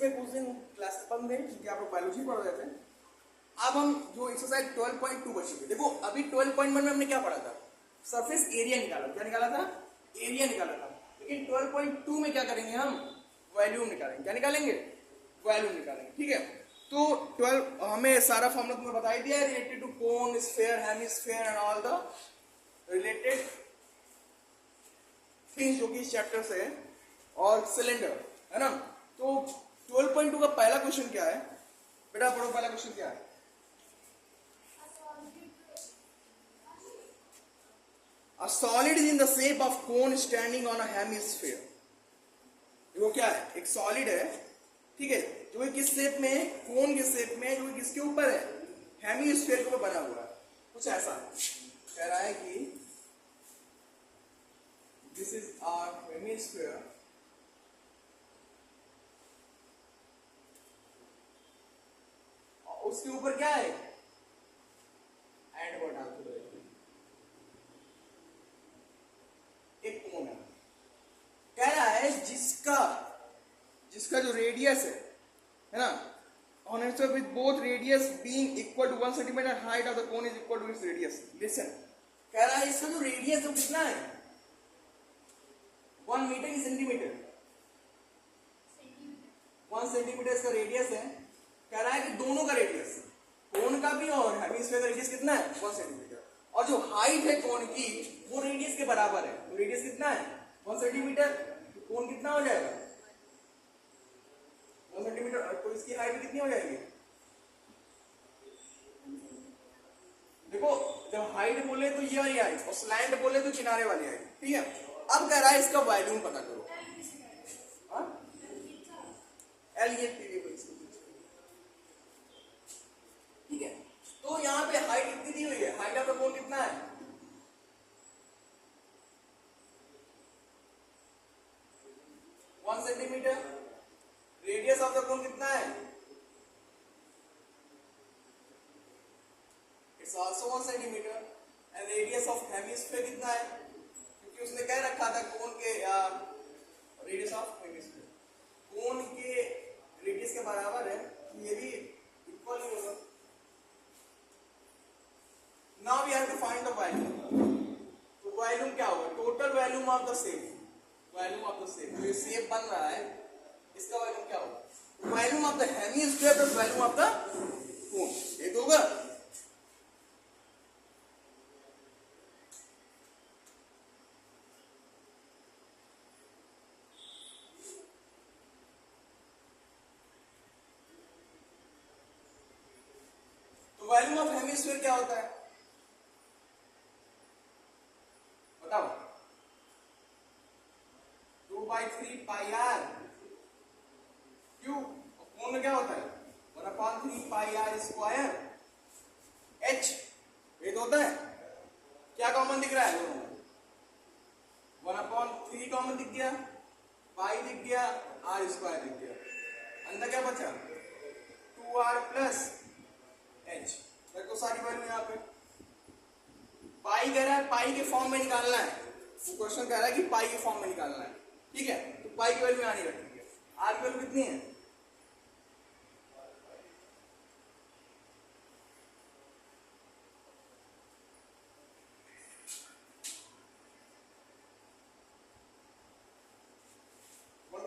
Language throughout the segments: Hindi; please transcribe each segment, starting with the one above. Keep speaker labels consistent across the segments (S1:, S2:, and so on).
S1: पे कुछ दिन क्लास बंद है क्योंकि आप लोग बायोलॉजी पढ़ रहे थे। अब हम जो एक्सरसाइज 12.2 बची, देखो अभी 12.1 में हमने क्या पढ़ा था, सरफेस एरिया निकाला। क्या निकाला था? एरिया निकाला था। लेकिन 12.2 में क्या करेंगे हम? वॉल्यूम निकालेंगे। क्या निकालेंगे? वॉल्यूम निकालेंगे। ठीक है, तो 12 हमें सारा फॉर्मूला तुम्हें बता ही दिया है related to cone, sphere, hemisphere and all the related things जो कि इस चैप्टर से है, और सिलेंडर है ना। तो 12.2 का पहला क्वेश्चन क्या है बेटा? पढ़ो, पहला क्वेश्चन क्या है? A solid is in the shape of cone standing on a hemisphere. देखो क्या है, एक सॉलिड है, ठीक है, जो किस शेप में है? कोन के शेप में, जो किसके ऊपर है? हेमिस्फीयर के ऊपर बना हुआ है। कुछ ऐसा कह रहा है कि दिस इज आवर हेमिस्फीयर, और उसके ऊपर क्या है? एंड वर्ड आपको एक कोन है। कह रहा है जिसका जो रेडियस है ना, on its with both radius being equal to 1 centimeter, height of the cone is equal to its radius. Listen, कह रहा है इसका जो रेडियस है कितना है? 1 मीटर की सेंटीमीटर, 1 सेंटीमीटर इसका रेडियस है। कह रहा है कि दोनों का रेडियस, कोन का भी और हेमिस्फीयर का रेडियस कितना है? 1 सेंटीमीटर। और जो हाइट है कोन की वो रेडियस के बराबर है। तो रेडियस कितना है? 1 सेंटीमीटर। कोन कितना हो जाएगा? 1 सेंटीमीटर। तो इसकी हाइट कितनी हो जाएगी? देखो जब हाइट बोले तो ये वाली हाइट, और स्लैंट बोले तो किनारे वाली हाइट। ठीक है, अब कह रहा है इसका वॉल्यूम पता करो। एल ये ठीक है, तो यहाँ पे हाइट कितनी दी हुई है? हाइट ऑफ द कोन कितना है? 1 centimetre. Radius of the cone कितना है? It's also 1 centimetre. And radius of hemisphere कितना है? क्योंकि उसने कह रखा था कोन के रेडियस ऑफ हेमिस्फीयर कोन के रेडियस के बराबर है, ये भी इक्वल ही होगा। Now we have to find the volume. तो वॉल्यूम क्या होगा? Total volume of the shape, volume of the shape, जो ये शेप बन रहा है इसका वॉल्यूम क्या होगा? Volume of the hemisphere plus volume of the cone, एक होगा। तो वॉल्यूम ऑफ हेमिस्फीयर क्या होता है बताओ? 2/3 पाई आर क्यू। कोन में क्या होता है? 1/3 पाई आर स्क्वायर एच। ये होता है। क्या कॉमन दिख रहा है दोनों में? 1/3 कॉमन दिख गया, पाई दिख गया, आर स्क्वायर दिख गया। अंदर क्या बचा? 2r plus H. देखो सारी वैल्यू यहाँ पे। पाई कह रहा है पाई के फॉर्म में निकालना है, वो क्वेश्चन कह रहा है कि पाई के फॉर्म में निकालना है। ठीक है, तो पाई की वैल्यू यहाँ नहीं रखेंगे। आर की वैल्यू कितनी है?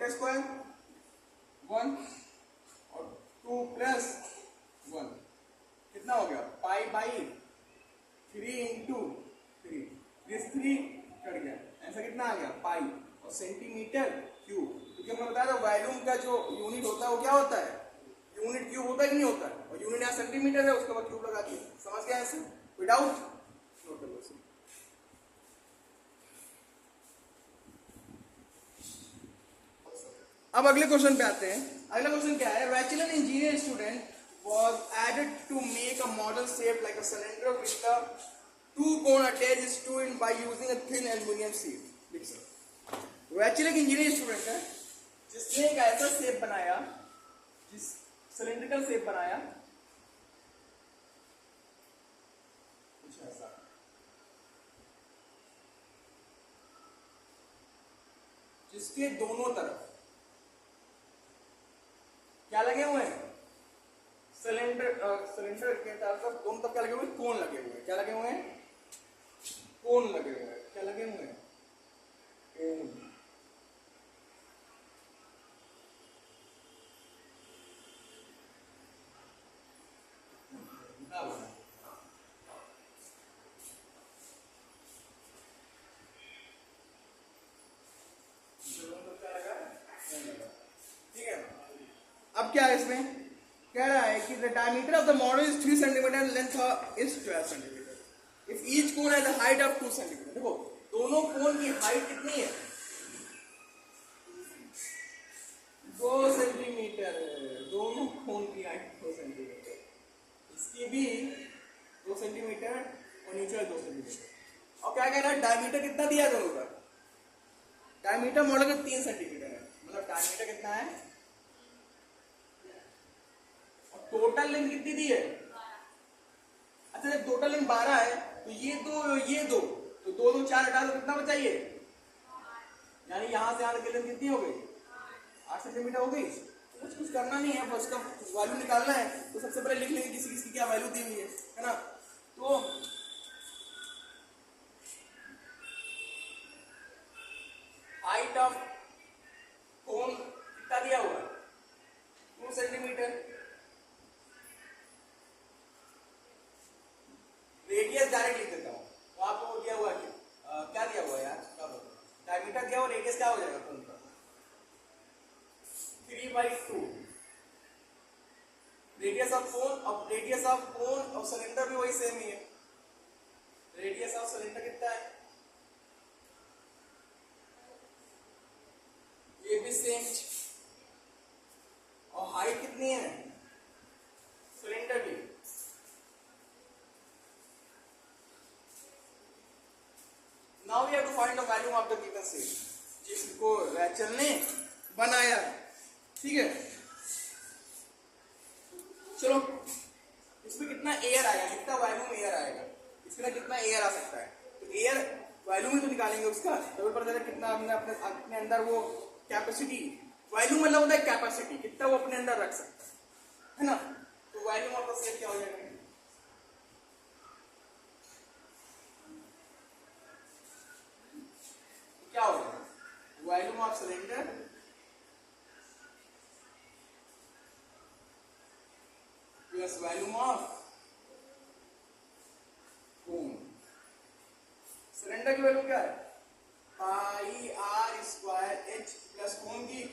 S1: स्क्वायर 1 और 2 प्लस 1 कितना हो गया? Pi by 3 into 3, this 3 cut गया, ऐसा कितना आ गया? पाई। और सेंटीमीटर क्यूब, क्योंकि हमने बताया था वॉल्यूम का जो यूनिट होता है वो क्या होता है? यूनिट क्यूब होता है कि नहीं होता है? और यूनिट यहाँ सेंटीमीटर है, उसके बाद क्यूब लगा दिया। समझ गया ऐसे? Without note. अब अगले क्वेश्चन पे आते हैं। अगला क्वेश्चन क्या है? Bachelor engineer student was added to make a model shaped like a cylinder with the 2 cone attached to it by using a thin aluminum sheet. Bachelor engineer student है जिसने एक ऐसा शेप बनाया, जिस सिलेंड्रिकल शेप बनाया, कुछ ऐसा, जिसके दोनों तरफ सिलेंडर के चारों तरफ दोनों तरफ क्या लगे हुए, कोन लगे हुए हैं। क्या लगे हुए हैं, कोन लगे हुए हैं। क्या लगे हुए हैं, कोन। ठीक है, अब क्या है इसमें, कह रहा है कि the diameter of the model is 3 centimetre, length is 12 centimetre if each cone has a height of 2 centimetre. देखो दोनों कोन की हाइट कितनी है, 2 सेंटीमीटर। दोनों कोन की हाइट 2 सेंटीमीटर, इसकी भी 2 सेंटीमीटर और नीचे 2 सेंटीमीटर। और क्या कह रहा है, डायमीटर कितना दिया है दोनों का, डायमीटर मॉडल का 3 सेंटीमीटर है, मतलब डायमीटर कितना है, और टोटल लेंथ कितनी दी है। अच्छा जब टोटल लेंथ 12 है तो ये दो तो 2 2 4 हटा दो, कितना बचा ये, यानी यहां से यहां की लेंथ कितनी हो गई, 8 सेंटीमीटर हो गई। कुछ करना नहीं है, बस का वैल्यू निकालना है। तो सबसे पहले लिख लेंगे किसी किसकी क्या वैल्यू दी हुई है ना। तो हाइट ऑफ कोन कितना दिया हुआ, 2 सेंटीमीटर। रेडियस डायरेक्ट लिख देता हूँ, तो आपको दिया हुआ है क्या दिया हुआ है यार, क्या बोलते हैं, डायमीटर दिया हुआ, रेडियस क्या हो जाएगा कोन का, 3/2। रेडियस ऑफ कोन, अब रेडियस ऑफ कोन और सिलेंडर भी वही सेम ही है। रेडियस ऑफ सिलेंडर कितना है, ये भी सेम। और हाइट कितनी है सिलेंडर की, now we have to find the value of the given cell, जिसको रैचल ने बनाया। ठीक है, चलो इसमें कितना एयर आएगा, कितना वॉल्यूम एयर आएगा, इसमें कितना एयर आ सकता है, तो एयर वॉल्यूम ही तो निकालेंगे उसका, तो पता चला कितना हमने अपने अंदर वो कैपेसिटी, वॉल्यूम मतलब होता है कैपेसिटी, कितना वो अपने अंदर रख सकता है ना। तो वॉल्यूम ऑफ द सेल क्या हो जाएगा, क्या हो जाएगा, volume of cylinder plus volume of cone. Cylinder की वैल्यू क्या है, pi R square H plus cone की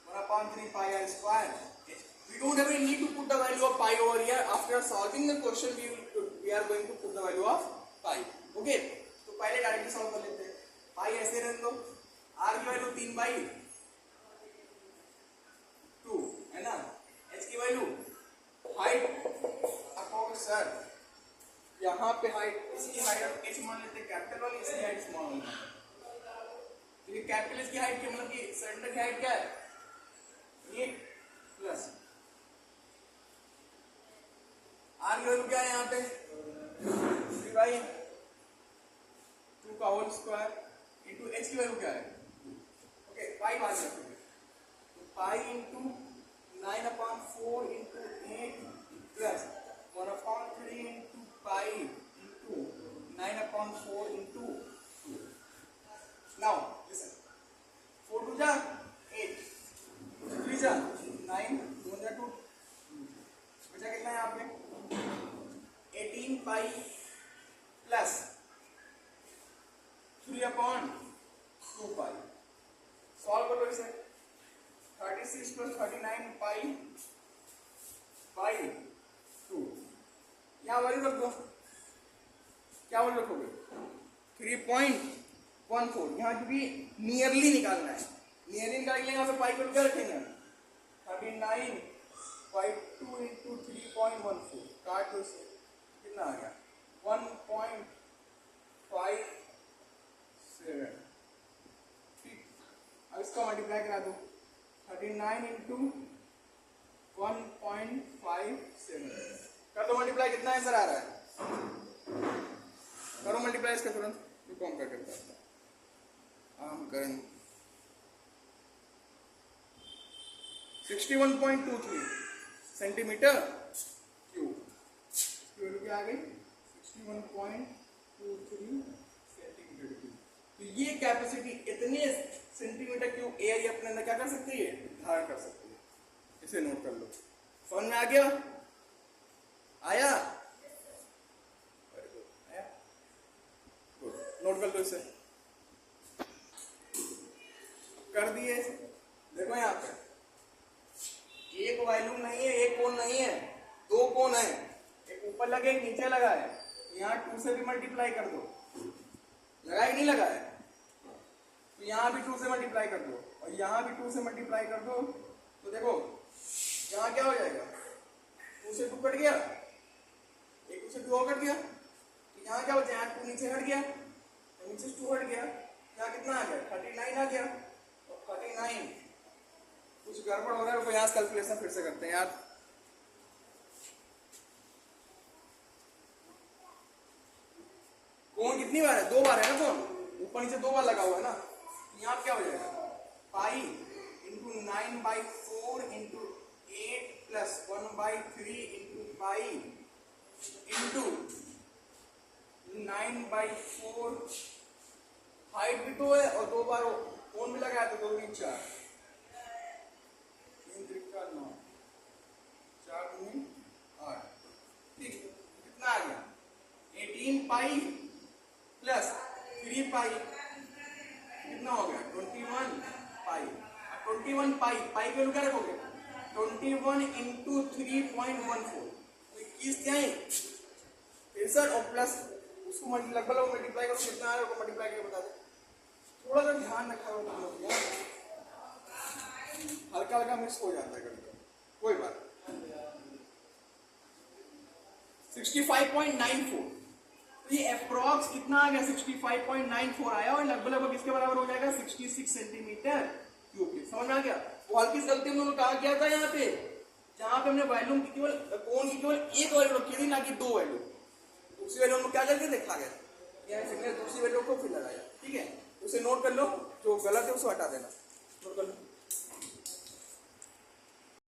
S1: 1/3 pi R square H. We don't have any need to put the value of pi over here. After solving the question, we are going to put the value of pi. Okay? तो पहले डायरेक्टली सॉल्व कर लेते हैं। पाई ऐसे रहने दो, आर की वैल्यू 3/2 है ना, एच की वैल्यू हाइट अपोन सर, यहाँ पे हाइट, इसकी हाइट एच मान लेते हैं कैपिटल वाली, इसकी हाइट स्मॉल वाली। तो ये कैपिटल इसकी हाइट की मतलब कि सिलेंडर की हाइट क्या है, ये प्लस आर की वैल्यू क्या है यहाँ पे 3/2 का होल स्क्वायर इंटू एच की वैल्यू क्या है, ओके पाई मान लेते हैं, तो pi into 9/4 into 8 plus 1/3 into pi into 9/4 into 2। Now listen, 4 2 जा 8, 3 जा 9, 2 जा 2, बचा कितना है यहाँ पे 18 पाई प्लस 3/2 पाई। सॉल्व करो इसे, 36 प्लस 39 पाई बाई 2, यहाँ वैल्यू रख दो, क्या वैल्यू रखोगे 3.14, यहाँ क्योंकि नियरली निकालना है, नियरली निकालेंगे यहाँ पे पाई को क्या रखेंगे 39/2 इंटू 3.14, काट दो इसे, कितना आ गया 1.57। ठीक, अब इसका मल्टीप्लाई करा दो, 39 इंटू 1.57 कर दो मल्टीप्लाई, कितना आंसर आ रहा है, करो मल्टीप्लाई इसका तुरंत, कौन कर करता है हम करेंगे 61.23 सेंटीमीटर क्यूब। क्या आ गई 61.23 सेंटीमीटर क्यूब। तो ये कैपेसिटी इतने सेंटीमीटर क्यूब एयर ये अपने अंदर क्या कर सकती है, धारण कर सकती है। इसे नोट कर लो। समझ में आ गया? आया? आया? नोट कर लो इसे। कर दिए। देखो यहाँ पे एक वॉल्यूम नहीं है, एक कोण नहीं है, दो कोण है, एक ऊपर लगे एक नीचे लगा है। यहाँ 2 से भी मल्टीप्लाई कर दो, लगा ही नहीं लगा है, तो यहाँ भी 2 से मल्टीप्लाई कर दो और यहाँ भी 2 से मल्टीप्लाई कर दो। तो देखो यहाँ क्या हो जाएगा, 2 से 2 कट गया, एक 2 से 2 और कट गया, तो यहाँ क्या बचा, यहाँ 2 नीचे हट गया, नीचे से 2 हट गया, यहाँ कितना आ गया 39 आ गया। और 39 कुछ गड़बड़ हो रहा है, प्रयास कैलकुलेशन फिर से करते हैं यार। कोण कितनी बार है, 2 बार है ना कोण, ऊपर नीचे 2 बार लगा हुआ है ना। यहाँ क्या हो जाएगा, pi into 9/4 into 8 plus 1/3 into pi into 9/4। Height भी तो है और 2 बार कोण भी लगा है, तो 2 3 4, 3 त्रिका 9, 4 दूनी 8। ठीक, कितना आ गया 18 पाई प्लस 3 पाई, कितना हो गया 21 पाई। 21 पाई, पाई की वैल्यू क्या रखोगे 21 इंटू 3.14, 21 क्या है 63, और प्लस उसको लगभग मल्टीप्लाई करो, कितना आ रहा है मल्टीप्लाई करके बता दे। थोड़ा सा ध्यान रखा हो तुम लोग यार, हल्का हल्का मिस हो जाता है कभी, कोई बात। 65.94, तो ये अप्रॉक्स कितना आ गया 65.94 आया, और लगभग किसके बराबर हो जाएगा 66 सेंटीमीटर क्यूब के। समझ में आ गया? वो हल्की गलती हमने कहा किया था यहाँ पे, जहां पे हमने वॉल्यूम की केवल कोण की केवल एक वैल्यू रखी थी, ना कि 2 वैल्यू। दूसरी वैल्यू हम क्या करके देखा गया, दूसरी वैल्यू को फिर लगाया। ठीक है, उसे नोट कर लो, जो गलत है उसे हटा देना, नोट कर लो।